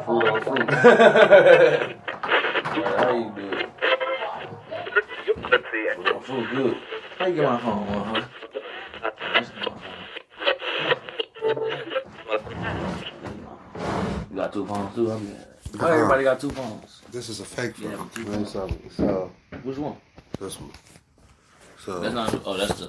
Fruit on fruit. How you do it? Fruit on fruit, good. How you get my phone, huh? You got 2 phones too? How everybody got 2 phones? This is a fake phone. Yeah, So which one? this one. So That's not. Oh, that's the.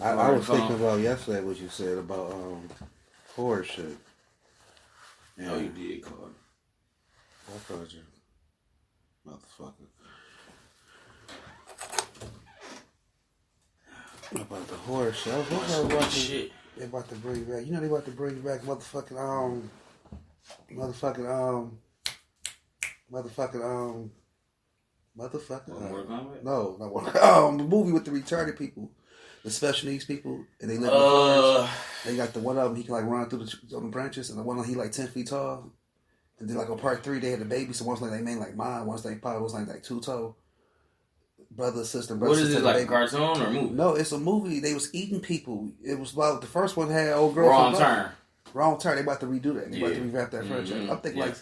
I was thinking about yesterday what you said about horror shit. Yeah. Oh, you did call it. I called you, motherfucker. About the horror shit. I was watching shit. They about to bring back. You know they about to bring back motherfucking no, not one. The movie with the retarded people, the special needs people, and they live in the forest. They got the one of them he can like run through on the branches, and the one he like 10 feet tall. And then like on part 3 they had the baby, so one's like they made like mine, one's like probably was like 2 tall. Brother, sister. What is sister, this, like a cartoon or movie? No, it's a movie. They was eating people. It was about the first one had old girl. Wrong Turn. Wrong Turn. They about to redo that. They about to revamp that franchise. I'm thinking like,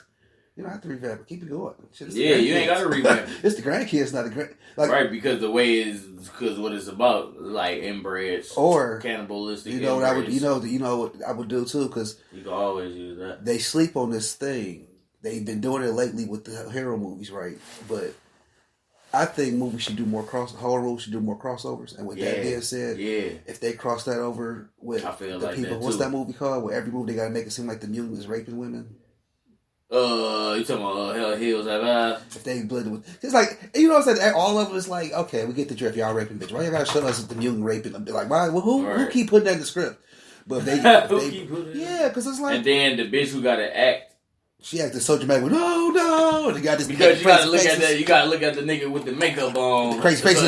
you don't have to revamp it. Keep it going. Yeah, you ain't got to revamp it. It's the grandkids, not the grand. Like, right, because the way is because what it's about, like inbreds or cannibalistic. You know what I would. You know what I would do too, because you can always use that. They sleep on this thing. They've been doing it lately with the hero movies, right? But I think movies should do more horror movies should do more crossovers. And with that being said, if they cross that over with the like people, what's that movie called? Where every movie they gotta make it seem like the mutant is raping women. You talking about Hell Hills Have Eyes? If they blend with, it's like you know what I'm saying. All of it is like, okay, we get the drift. Y'all raping bitch. Why you gotta show us the mutant raping? Like, why? Who keep putting that in the script? But if they keep putting because it's like, and then the bitch who gotta act. She acted so dramatic. No, and they got this because you gotta look at that. You gotta look at the nigga with the makeup on. The crazy faces.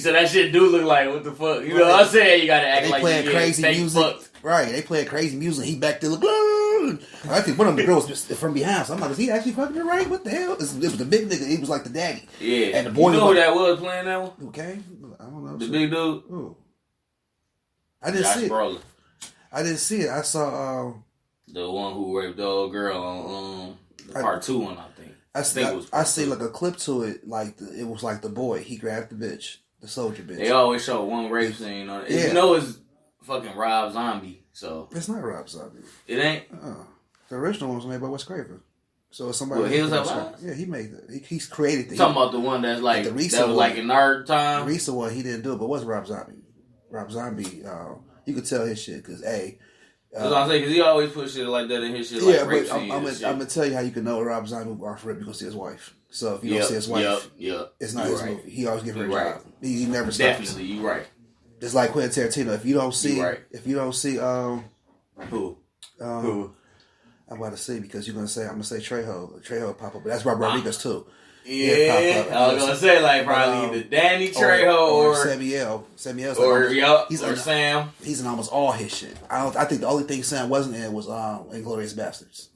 So that shit do look like what the fuck. You know what I'm saying? You gotta act they like playing you crazy music. Fucked. Right? They playing crazy music. He back there look. I think one of the girls was from behind. So I'm like, is he actually fucking her right? What the hell? It was the big nigga. He was like the daddy. Yeah. And the boy. You know who that was playing that one? Okay. I don't know. The big dude. Ooh. I didn't see it. Brolin. I didn't see it. I saw the one who raped the old girl on part 2 one, I think. I see like a clip to it. Like it was like the boy. He grabbed the bitch, the soldier bitch. They always show one rape scene on it. Yeah. You know it's fucking Rob Zombie. So it's not Rob Zombie. It ain't. The original one was made by Wes Craven. So it's somebody. Well, he was alive. Yeah, he made it. He's created the. Talking about the one that's like the recent that was like in our time. The recent one he didn't do it, but it wasn't Rob Zombie. Rob Zombie, you could tell his shit because that's what I'm saying, because he always put shit like that in his shit. Like rape but I'm gonna tell you how you can know Rob Zombie movie off rip. You gonna see his wife. So if you don't see his wife, it's not his movie. He always give her a job. He never stops. Definitely, you right. It's like Quentin Tarantino. If you don't see, who? I'm about to say because you're gonna say I'm gonna say Trejo. Trejo pop up, but that's Robert Rodriguez too. Yeah, I was gonna say like probably either Danny Trejo or Samuel. Samuel's or or Sam. He's in almost all his shit. I think the only thing Sam wasn't in was Inglourious Basterds.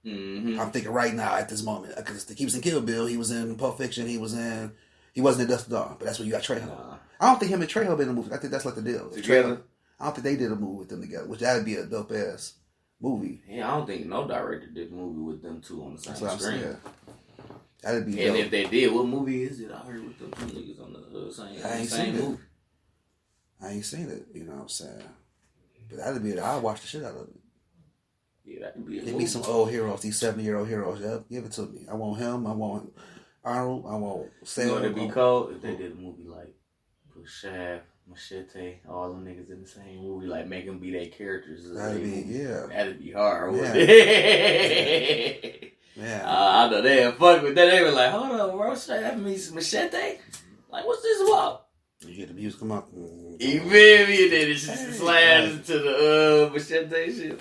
Mm-hmm. I'm thinking right now at this moment because he was in Kill Bill, he was in Pulp Fiction, he wasn't in Dust to Dawn, but that's when you got Trejo. I don't think him and Trejo been in a movie. I think that's like the deal. Together. I don't think they did a movie with them together, which that'd be a dope ass movie. Yeah, I don't think no director did a movie with them two on the same screen. That'd be and dope. if they did, what movie is it? I heard with them two niggas on the same movie. I ain't seen it, you know what I'm saying? But that'd be it. I'll watch the shit out of it. Yeah, that'd be Give me some old heroes, these 70-year-old heroes. Yep, give it to me. I want him, I want Arnold, I want Sam. You know what it'd be cold if they did a movie like put Shaft, Machete, all them niggas in the same movie, like make them be their characters. That'd be hard. Yeah. I know they fuck with that. They were like, hold on, bro, Shaft me some Machete? Like, what's this about? You hear the music come out. You feel me? And then it just slides into the Machete shit.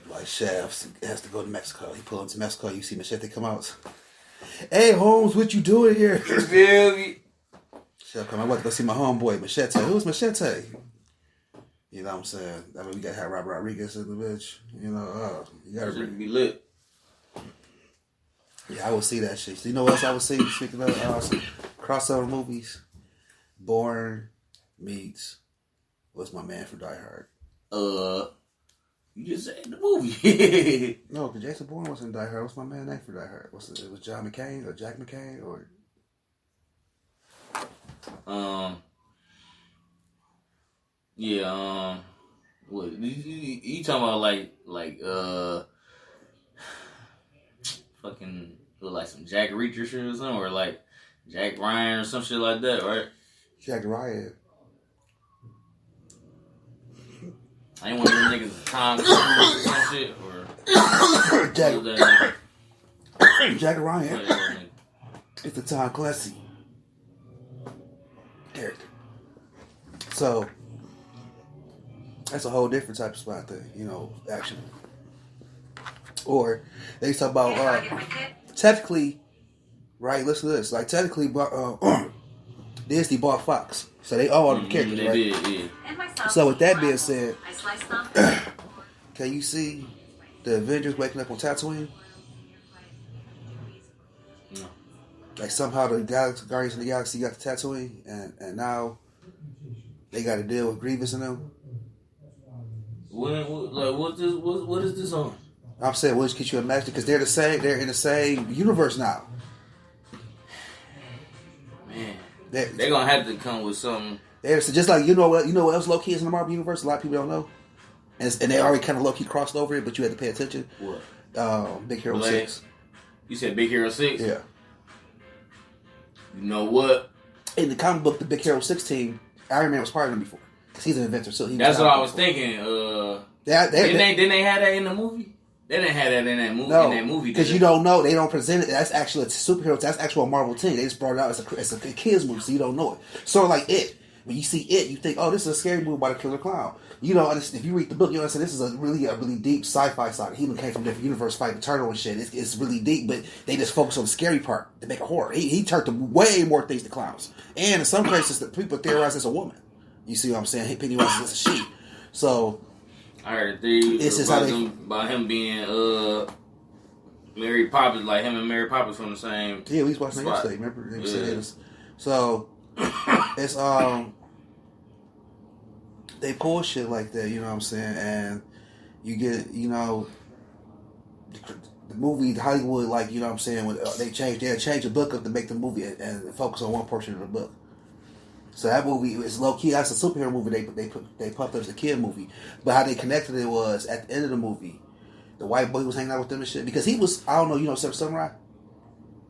Like Shaft has to go to Mexico. He pull into Mexico. You see Machete come out. Hey Holmes, what you doing here? You feel me? Shaft come. I went to go see my homeboy Machete. Who's Machete? You know what I'm saying? I mean, we gotta have Robert Rodriguez in the bitch. You know, you gotta be lit. Yeah, I would see that shit. So you know what else I would see? Speaking of crossover movies, Bourne meets what's my man from Die Hard? You just said the movie. No, because Jason Bourne was in Die Hard. What's my man name for Die Hard? It was John McCain or Jack McCain or? Yeah. What you talking about? Like fucking like some Jack Reacher shit or something, or like Jack Ryan or some shit like that, right? Jack Ryan. I ain't one of them niggas Tom Cruise or some shit, or Jack Ryan. It's the Tom Clancy character. So that's a whole different type of spot thing, action. Or they talk about technically, right? Listen to this. Like technically, Disney bought Fox, so they all the characters, they right? Did, yeah. So with that being said, can you see the Avengers waking up on Tatooine? No. Like somehow the Guardians of the Galaxy got the Tatooine, and now they got to deal with Grievous and them. What is this on? I'm saying, what could you imagine? Because they're in the same universe now. Man, they're gonna have to come with something. So just like you know what else low key is in the Marvel universe. A lot of people don't know, and they already kind of low key crossed over it, but you had to pay attention. What? Big Hero 6. You said Big Hero 6? Yeah. You know what? In the comic book, the Big Hero 6 team, Iron Man was part of them before. Because he's an inventor, so that's what I was thinking. Didn't they have that in the movie? They didn't have that in that movie. No, in that movie, because you don't know. They don't present it. That's actually a superhero. That's actual a Marvel team. They just brought it out as a kids movie, so you don't know it. Sort of like It. When you see It, you think, oh, this is a scary movie by the Killer Clown. You know, if you read the book, you understand this is a really deep sci-fi side. He even came from a different universe fighting Turtle and shit. It's really deep, but they just focus on the scary part to make a horror. He turned to way more things to clowns. And in some cases, the people theorize it's a woman. You see what I'm saying? Pennywise is a she. So I heard a theory about him being Mary Poppins, like him and Mary Poppins from the same. Yeah, we was watching that yesterday. Remember? They said it was, so it's they pull shit like that, you know what I'm saying, and you get, the movie Hollywood, like, you know what I'm saying, when they change the book up to make the movie and focus on one portion of the book. So that movie is low key. That's a superhero movie. They pumped up as a kid movie, but how they connected it was at the end of the movie, the white boy was hanging out with them and shit because he was, I don't know, Silver Samurai.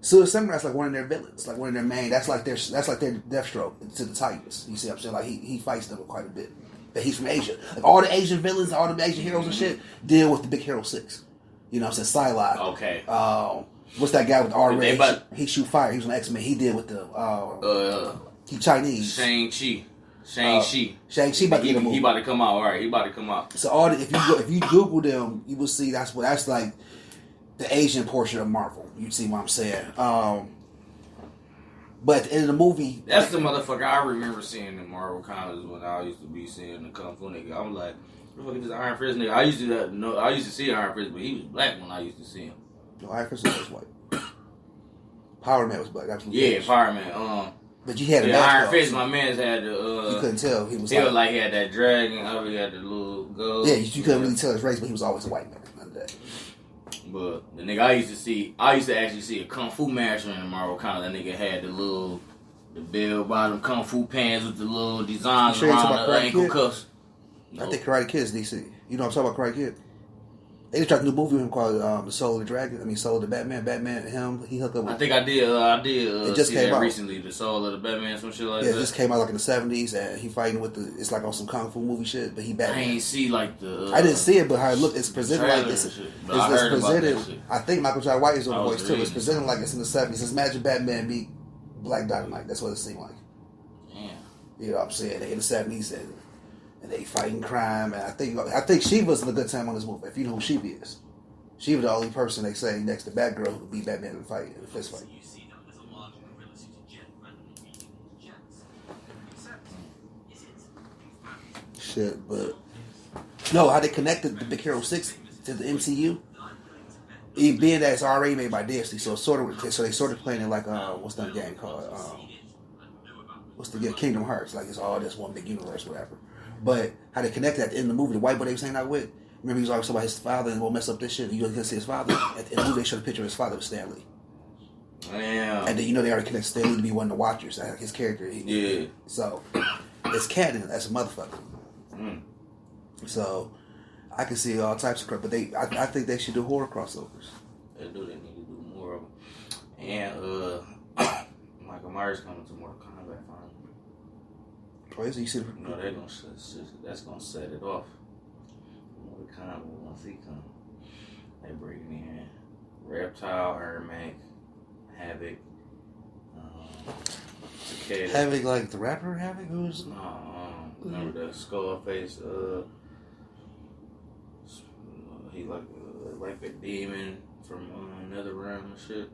Silver Samurai's like one of their villains, like one of their main. That's like their Deathstroke to the Titans. You see what I'm saying? Like he fights them quite a bit. But he's from Asia. Like all the Asian villains, all the Asian heroes and shit deal with the Big Hero 6. You know what I'm saying? Psylocke. Okay. What's that guy with the R-rated? He shoot fire. He was an X-Men. He did with the he Chinese. Shang-Chi. Shang-Chi about to get a movie. He about to come out. All right, he about to come out. So if you Google them, you will see that's like the Asian portion of Marvel. You see what I'm saying? But at the end of the movie, that's the motherfucker I remember seeing in Marvel comics when I used to be seeing the Kung Fu nigga. I'm like, what the fuck is this Iron Fist nigga? I used to see Iron Fist, but he was black when I used to see him. No, Iron Fist was white. Power Man was black. Yeah, Power Man. But you had Iron Fist. My man's had the. You couldn't tell he was. He had that dragon. He had the little gold. Yeah, you couldn't really tell his race, but he was always a white man. None of that. But the nigga I used to actually see a Kung Fu master in the Marvel comic. That nigga had the bell bottom Kung Fu pants with the little designs around the ankle cuffs. I think Karate Kid is DC. You know what I'm talking about, Karate Kid? They just tried a new movie with him called The Soul of the Dragon. Soul of the Batman. Batman and him, he hooked up with... I think I did it just see came that out recently, The Soul of the Batman, some shit like that. Yeah, it just came out like in the 70s, and he fighting with it's like on some Kung Fu movie shit, but he Batman. I ain't see like the... I didn't see it, but how it looked, it's presented like it's presented... I think Michael J. White is on the voice too. It's presented like it's in the 70s. It's Magic Batman meet Black Dynamite. That's what it seemed like. Damn. You know what I'm saying? They in the 70s, and they fighting crime, and I think Shiva's in a good time on this movie, if you know who Shiva is. She was the only person they say next to Batgirl who could beat Batman in a fist fight. Shit, but no, how they connected the Big Hero 6 to the MCU, even being that it's already made by Disney, so they sort of playing it like what's that game called? What's the game? Kingdom Hearts, like it's all just one big universe, whatever. But how they connected at the end of the movie, the white boy they was hanging out with Remember, he was always talking about his father and won't mess up this shit. You gonna see his father. At the movie, they showed a picture of his father with Stanley. Damn. And then they already connected Stanley to be one of the Watchers. Like his character. Yeah. So it's canon as a motherfucker. So I can see all types of crap, but I think they should do horror crossovers. They do. They need to do more of them. And Michael Myers coming to Mortal Kombat finally. Oh, is it? You see the... No, they're gonna that's gonna set it off. Mortal Kombat once he come, they bringing in Reptile, Ermac, Havoc, Takeda. Havoc, like the rapper Havoc, who's remember the skull face? He like a demon from another realm and shit.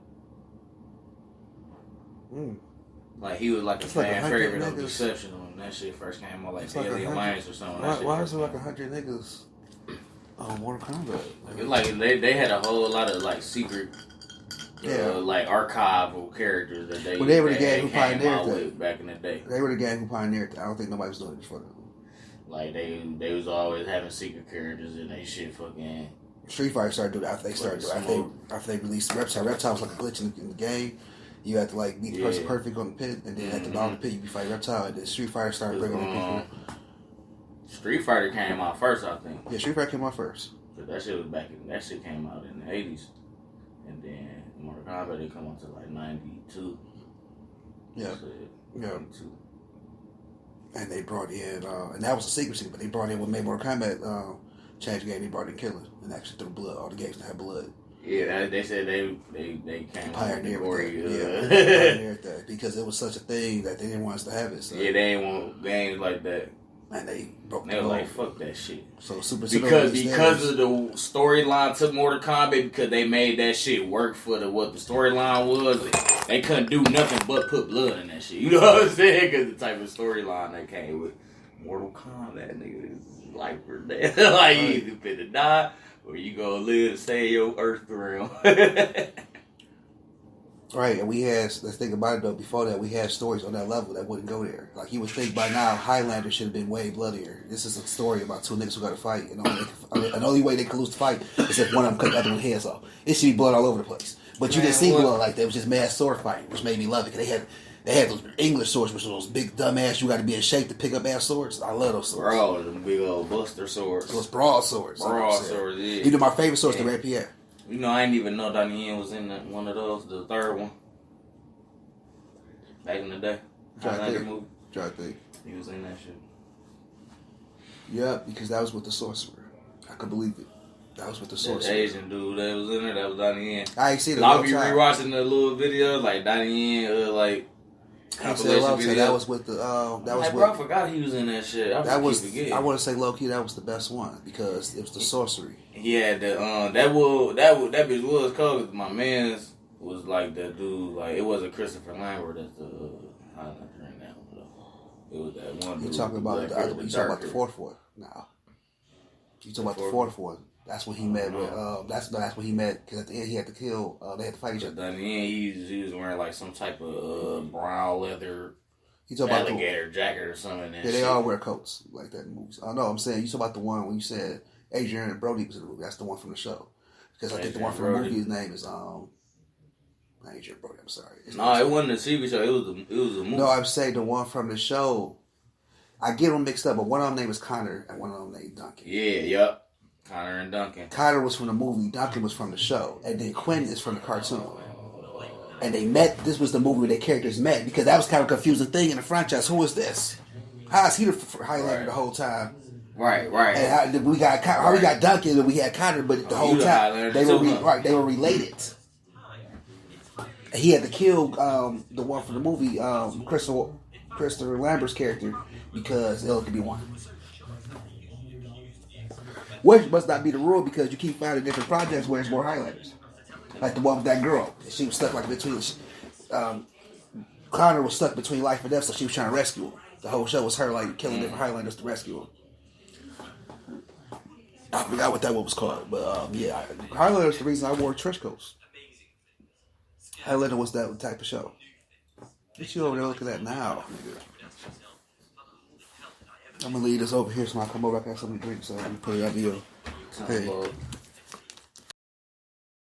Like he was like a fan favorite of Deception when that shit first came out, like Daily Alliance or something. Why is it like 100 niggas on Mortal Kombat? Like they had a whole lot of like secret, like archival characters that they. Well, they were the gang who pioneered that back in the day. They were the gang who pioneered that. I don't think nobody was doing it before them. Like they was always having secret characters and they shit fucking. Street Fighter started doing it after they started doing it. After they released Reptile. Reptile was like a glitch in the game. You had to like beat the person perfect on the pit, and then at the bottom of the pit you be fighting Reptile, and then Street Fighter started bringing in people. Street Fighter came out first, I think. Yeah, Street Fighter came out first. But that shit was that shit came out in the 80s. And then Mortal Kombat didn't come out to like 92. Yeah. So, yeah. 92. And they brought in, and that was a secrecy, but they brought in what made Mortal Kombat change the game. They brought in Killer and actually threw blood. All the games that had blood. Yeah, they said they came pioneered that. Pioneered that because it was such a thing that they didn't want us to have it. So. Yeah, they didn't want games like that. And they broke They were like, fuck that shit. So Super because of the storyline to Mortal Kombat, because they made that shit work for what the storyline was. They couldn't do nothing but put blood in that shit. You know what I'm saying? Because the type of storyline that came with Mortal Kombat, nigga, is life or death. Like you either finna die or you gonna live to save your Earth realm. Right, and we had, let's think about it though, before that we had stories on that level that wouldn't go there. Like you would think by now Highlander should have been way bloodier. This is a story about two niggas who got to fight, and the only way they could lose the fight is if one of them cut the other one's heads off. It should be blood all over the place. But you didn't see blood like that. It was just mad sword fighting, which made me love it. They had those English swords, which were those big dumb ass, you got to be in shape to pick up ass swords. I love those swords. Bro, them big old buster swords. Those broadswords. Broadswords, yeah. You know my favorite sword's the Red Pierre. You know, I didn't even know Donnie Yen was in one of those, the third one. Back in the day. Highlander movie. Try to think. He was in that shit. Yeah, because that was with the sorcerer. I could believe it. That was with the sorcerer. That Asian dude that was in there, that was Donnie Yen. I ain't seen it. I'll be rewatching the little video, like Donnie Yen, like compilation video. That was with the. Bro, I forgot he was in that shit. I want to say low key that was the best one because it was the sorcery. Yeah, that bitch was cold. My man's was like that dude. Like it wasn't Christopher Lambert as the Highlander in that one though. It was that one. You talking about the other one? You talking about the fourth one? Nah. You talking about the fourth one? That's when he met with. That's when he met because at the end he had to kill. They had to fight each other. At the end, he was wearing like some type of brown leather alligator jacket or something. Yeah, they all wear coats like that in movies. I know. I'm saying you talking about the one when you said Adrian Brody was in the movie. That's the one from the show. Because I think the one from the movie, his name is not Adrian Brody. I'm sorry. No, it wasn't a TV show. It was a movie. No, I'm saying the one from the show. I get them mixed up, but one of them name is Connor and one of them named Duncan. Yeah, yep. Connor and Duncan. Connor was from the movie. Duncan was from the show, and then Quinn is from the cartoon. And they met. This was the movie where their characters met because that was kind of a confusing thing in the franchise. Who is this? How is he the Highlander the whole time? Right. And how we got Duncan and we had Connor, but the whole time they were related. He had to kill the one from the movie, Christopher Lambert's character, because it could be one. Which must not be the rule because you keep finding different projects where there's more Highlanders. Like the one with that girl. She was stuck like between... Connor was stuck between life and death, so she was trying to rescue him. The whole show was her like killing different Highlanders to rescue him. I forgot what that one was called, but yeah, Highlander is the reason I wore trench coats. Highlander was that type of show. What you over there looking at now, nigga? I'm gonna leave this over here so when I come over I got something to drink, so I'm gonna put it up here. Combo.